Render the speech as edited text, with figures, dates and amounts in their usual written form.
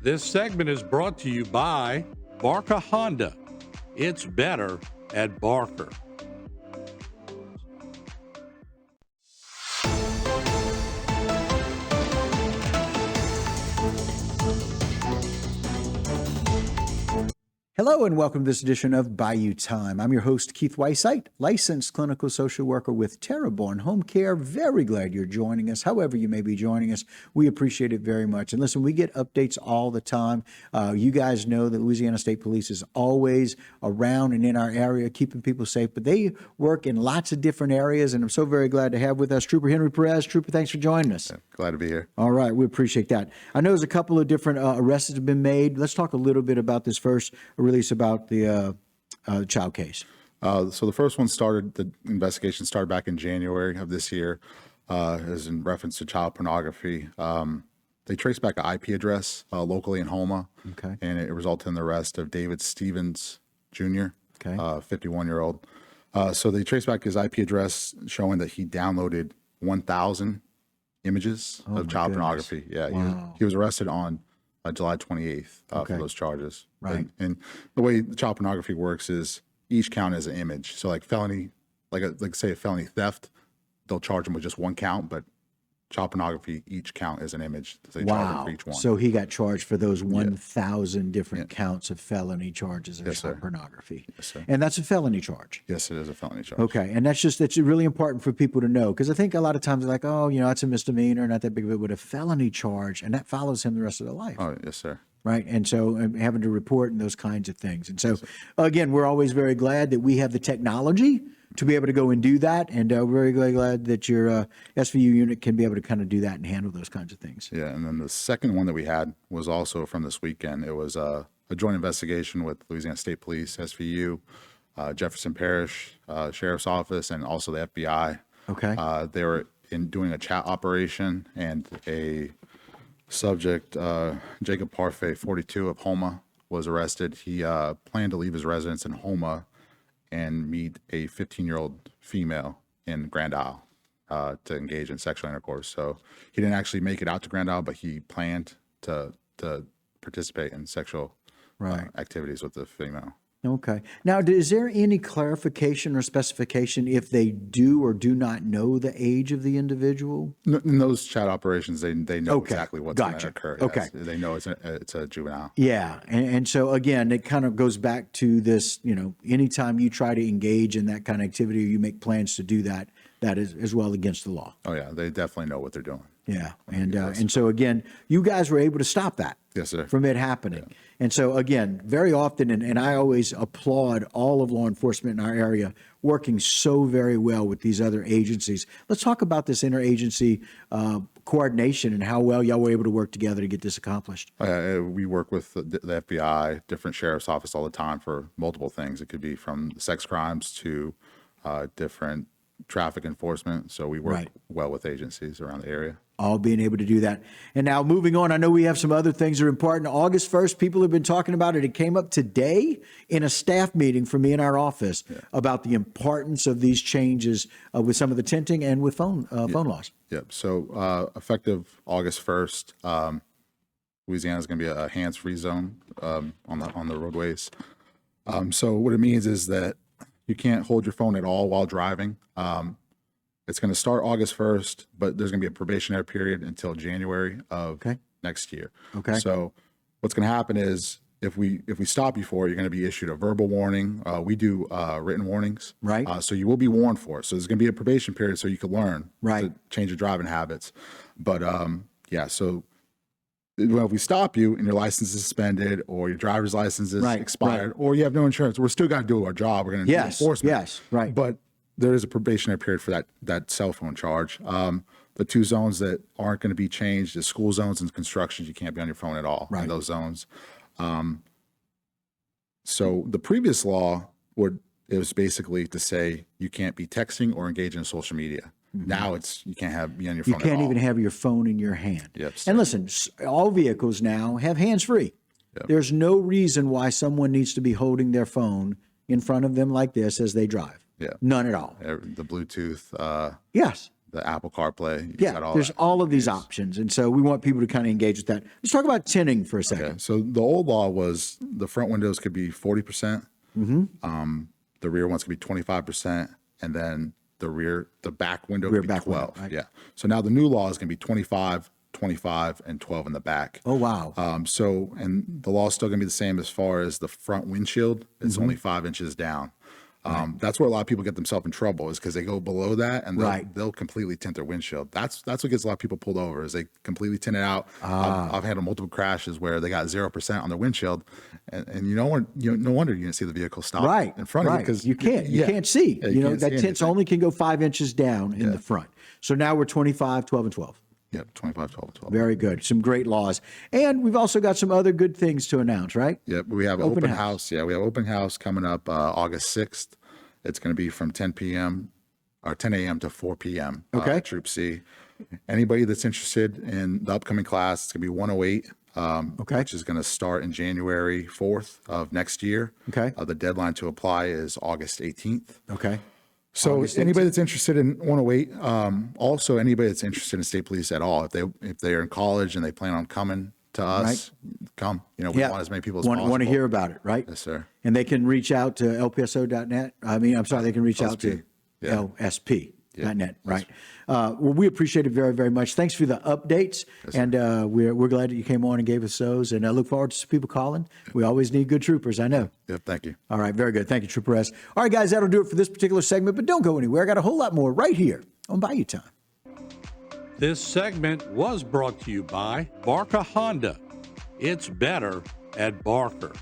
This segment is brought to you by Barker Honda. It's better at Barker. Hello and welcome to this edition of Bayou Time. I'm your host, Keith Weissite, licensed clinical social worker with Terraborn Home Care. Very glad you're joining us, however you may be joining us. We appreciate it very much. And listen, we get updates all the time. You guys know that Louisiana State Police is always around and in our area, keeping people safe, but they work in lots of different areas, and I'm so very glad to have with us Trooper Henry Perez. Trooper, thanks for joining us. Yeah, glad to be here. All right, we appreciate that. I know there's a couple of different arrests that have been made. Let's talk a little bit about this first release about the child case. So the first one the investigation started back in January of this year, is in reference to child pornography. They traced back an IP address locally in Houma, Okay. and it resulted in the arrest of David Stevens Jr., Okay. 51-year-old. So they traced back his IP address, showing that he downloaded 1,000 images of child pornography. Yeah, Wow. he was arrested on July 28th Okay. for those charges. Right. And the way the child pornography works is each count is an image. So like felony, like say a felony theft, they'll charge him with just one count, but child pornography, each count is an image. So they charge him Wow. for each one. So he got charged for those 1,000 different counts of felony charges of Yes, child sir. pornography. Yes, sir. And that's a felony charge. Yes, it is a felony charge. Okay. And that's really important for people to know, because I think a lot of times they're like, oh, it's a misdemeanor, not that big of it, but a felony charge, and that follows him the rest of their life. Oh, yes, sir. Right. And so having to report and those kinds of things. And so, again, we're always very glad that we have the technology to be able to go and do that. And we're very glad that your SVU unit can be able to kind of do that and handle those kinds of things. Yeah. And then the second one that we had was also from this weekend. It was a joint investigation with Louisiana State Police, SVU, Jefferson Parish Sheriff's Office, and also the FBI. Okay. They were doing a chat operation, and a subject, Jacob Parfait, 42, of Houma, was arrested. He planned to leave his residence in Houma and meet a 15-year-old female in Grand Isle to engage in sexual intercourse. So he didn't actually make it out to Grand Isle, but he planned to participate in sexual activities with the female. Okay. Now, is there any clarification or specification if they do or do not know the age of the individual? In those chat operations, they know exactly what's going to occur. Okay. Yes. They know it's a juvenile. Yeah. And so, again, it kind of goes back to this, anytime you try to engage in that kind of activity or you make plans to do that, that is as well against the law. Oh, yeah. They definitely know what they're doing. Yeah. And so, again, you guys were able to stop that. Yes, sir. From it happening. Yeah. And so, again, very often, and I always applaud all of law enforcement in our area working so very well with these other agencies. Let's talk about this interagency coordination and how well y'all were able to work together to get this accomplished. We work with the FBI, different sheriff's office all the time for multiple things. It could be from sex crimes to different traffic enforcement. So we work well with agencies around the area. All being able to do that. And now moving on, I know we have some other things that are important. August 1st, people have been talking about it. It came up today in a staff meeting for me in our office about the importance of these changes with some of the tinting and with phone laws. Yep. So effective August 1st, Louisiana is going to be a hands-free zone on the roadways. So what it means is that you can't hold your phone at all while driving. It's going to start August 1st, but there's going to be a probationary period until January of next year. Okay. So what's going to happen is if we stop you for it, you're going to be issued a verbal warning. We do written warnings. Right. So you will be warned for it. So there's going to be a probation period so you can learn to change your driving habits. But so if we stop you and your license is suspended or your driver's license is expired or you have no insurance, we're still got to do our job. We're going to do enforcement. Yes. Right. But there is a probationary period for that cell phone charge. The two zones that aren't going to be changed is school zones and construction. You can't be on your phone at all in those zones. So the previous law it was basically to say you can't be texting or engaging in social media. Mm-hmm. Now you can't be on your phone. You can't even have your phone in your hand. Yep. And listen, all vehicles now have hands-free. Yep. There's no reason why someone needs to be holding their phone in front of them like this as they drive. Yeah. None at all. The Bluetooth. Yes. the Apple CarPlay. You Yeah, got all there's that. all of these options. And so we want people to kind of engage with that. Let's talk about tinting for a second. Okay, so the old law was the front windows could be 40%, the rear ones could be 25%, and then the back window could be back window, 12. right. Yeah. So now the new law is going to be 25, 25, and 12 in the back. Oh, wow. And the law is still going to be the same as far as the front windshield. It's Mm-hmm. only 5 inches down. That's where a lot of people get themselves in trouble, is because they go below that and they'll completely tint their windshield. That's what gets a lot of people pulled over, is they completely tint it out. I've had multiple crashes where they got 0% on their windshield, and no wonder you didn't see the vehicle stop in front of you, because you can't see. Yeah, you can't that see tint anything. only can go 5 inches down in the front. So now we're 25, 12, and 12. Yep, 25, 12, and 12. Very good. Some great laws. And we've also got some other good things to announce, right? Yep, we have Open open house. house. Yeah, we have open house coming up August 6th. It's going to be from 10 p.m. or 10 a.m. to 4 p.m. Okay. At Troop C. Anybody that's interested in the upcoming class, it's going to be 108, which is going to start in January 4th of next year. Okay. The deadline to apply is August 18th. Okay. So August anybody that's interested in 108, also anybody that's interested in state police at all, if they're in college and they plan on coming to us, come. We want as many people as possible. Want to hear about it, right? Yes, sir. And they can reach out to lpso.net. They can reach out to Yeah. lsp.net, right? Well, we appreciate it very, very much. Thanks for the updates. And we're glad that you came on and gave us those. And I look forward to some people calling. We always need good troopers, I know. Yep, thank you. All right, very good. Thank you, Trooper S. All right, guys, that'll do it for this particular segment. But don't go anywhere. I got a whole lot more right here on Bayou Time. This segment was brought to you by Barker Honda. It's better at Barker.